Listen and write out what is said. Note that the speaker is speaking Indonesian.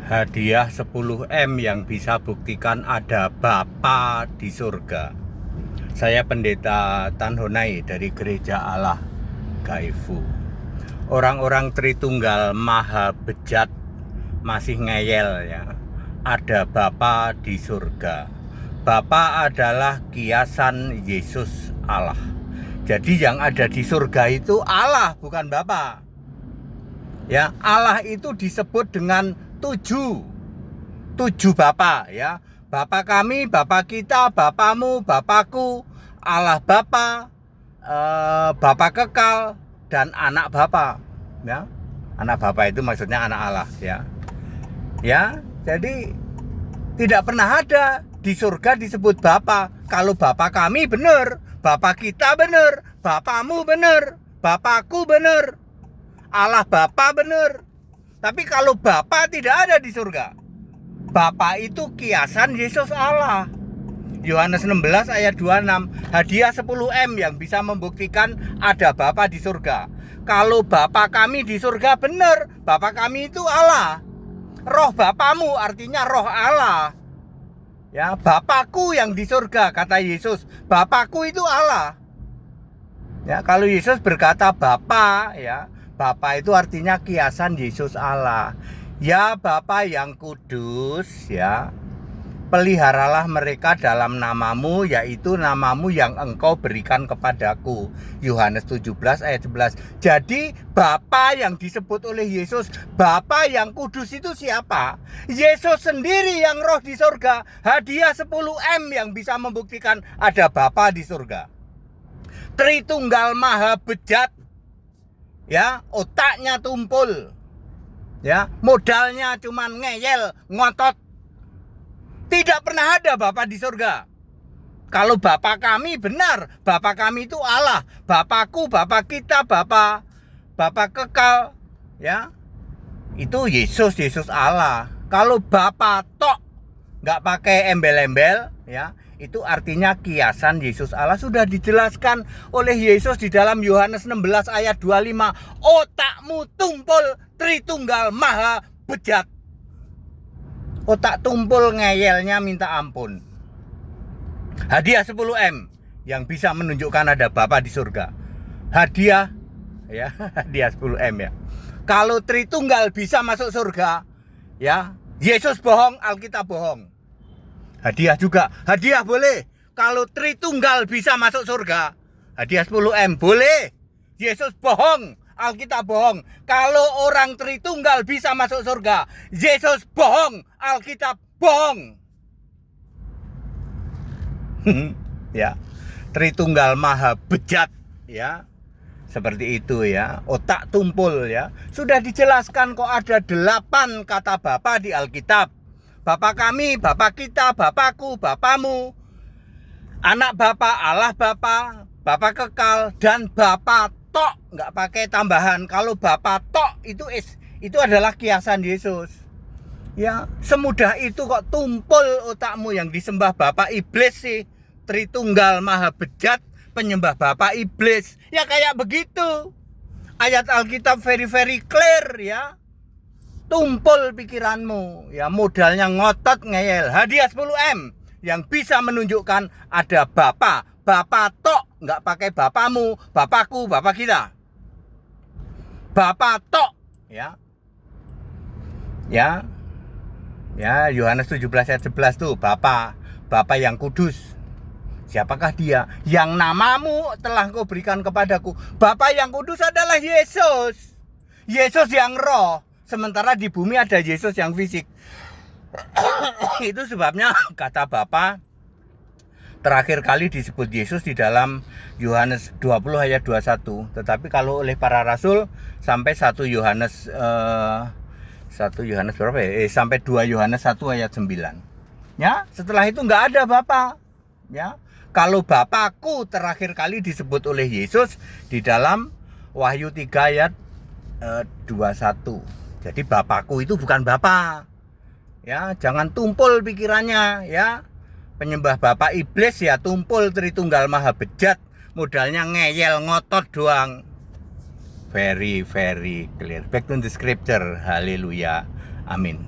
Hadiah 10M yang bisa buktikan ada Bapa di surga. Saya Pendeta Tanhonai dari Gereja Allah Gaifu. Orang-orang Tritunggal Maha Bejat masih ngeyel ya. Ada Bapa di surga. Bapa adalah kiasan Yesus Allah. Jadi yang ada di surga itu Allah, bukan Bapa. Ya, Allah itu disebut dengan tujuh Bapa ya. Bapa kami, Bapa kita, Bapamu, Bapakku, Allah Bapa, Bapa kekal, dan anak Bapa ya. Anak Bapa itu maksudnya anak Allah ya. Ya, jadi tidak pernah ada di surga disebut Bapa. Kalau Bapa kami benar, Bapa kita benar, Bapamu benar, Bapakku benar, Allah Bapa benar. Tapi kalau Bapa tidak ada di surga. Bapa itu kiasan Yesus Allah. Yohanes 16 ayat 26. Hadiah 10M yang bisa membuktikan ada Bapa di surga. Kalau Bapa kami di surga benar, Bapa kami itu Allah. Roh Bapamu artinya roh Allah. Ya, Bapakku yang di surga, kata Yesus. Bapakku itu Allah. Ya, kalau Yesus berkata Bapa, ya, Bapa itu artinya kiasan Yesus Allah. Ya Bapa yang kudus ya, peliharalah mereka dalam namamu, yaitu namamu yang engkau berikan kepadaku. Yohanes 17 ayat 11. Jadi Bapa yang disebut oleh Yesus, Bapa yang kudus itu siapa? Yesus sendiri yang roh di surga. Hadiah 10M yang bisa membuktikan ada Bapa di surga. Tritunggal Maha Bejat. Ya, otaknya tumpul. Ya, modalnya cuman ngeyel, ngotot. Tidak pernah ada Bapa di surga. Kalau Bapa kami benar, Bapa kami itu Allah. Bapakku, Bapa kita, Bapa kekal, ya. Itu Yesus Allah. Kalau Bapa tok nggak pakai embel-embel, ya, itu artinya kiasan Yesus Allah. Sudah dijelaskan oleh Yesus di dalam Yohanes 16 ayat 25. Otakmu tumpul, Tritunggal Maha Bejat. Otak tumpul ngeyelnya minta ampun. Hadiah 10M yang bisa menunjukkan ada Bapa di surga. Hadiah ya, hadiah 10M ya. Kalau Tritunggal bisa masuk surga, ya, Yesus bohong, Alkitab bohong. Hadiah juga, hadiah boleh. Kalau Tritunggal bisa masuk surga, hadiah 10M boleh. Yesus bohong, Alkitab bohong. Kalau orang Tritunggal bisa masuk surga, Yesus bohong, Alkitab bohong. Ya, Tritunggal Maha Bejat ya. Seperti itu ya, otak tumpul ya. Sudah dijelaskan kok ada 8 kata Bapa di Alkitab. Bapa kami, Bapa kita, Bapakku, Bapamu, anak Bapa, Allah Bapa, Bapa kekal, dan Bapa tok, nggak pakai tambahan. Kalau Bapa tok itu adalah kiasan Yesus. Ya, semudah itu kok tumpul otakmu yang disembah Bapa iblis sih. Tritunggal Maha Bejat, penyembah Bapa iblis. Ya kayak begitu. Ayat Alkitab very clear ya. Tumpul pikiranmu, ya, modalnya ngotot ngeyel. Hadiah 10M yang bisa menunjukkan ada Bapa. Bapa tok, nggak pakai Bapamu, Bapakku, Bapa kita. Bapa tok, ya. Ya. Ya, Yohanes 17 ayat 11 tuh, Bapa yang kudus. Siapakah dia? Yang namamu telah kau berikan kepadaku. Bapa yang kudus adalah Yesus. Yesus yang roh. Sementara di bumi ada Yesus yang fisik. Itu sebabnya kata Bapa terakhir kali disebut Yesus di dalam Yohanes 20 ayat 21. Tetapi kalau oleh para rasul sampai 1 Yohanes berapa ya? Sampai 2 Yohanes 1 ayat 9. Ya, setelah itu nggak ada Bapa. Ya. Kalau Bapakku terakhir kali disebut oleh Yesus di dalam Wahyu 3 ayat 21. Jadi Bapakku itu bukan Bapa. Ya, jangan tumpul pikirannya ya. Penyembah Bapa iblis ya tumpul Tritunggal Maha Bejat. Modalnya ngeyel ngotot doang. Very clear. Back to the scripture. Haleluya. Amin.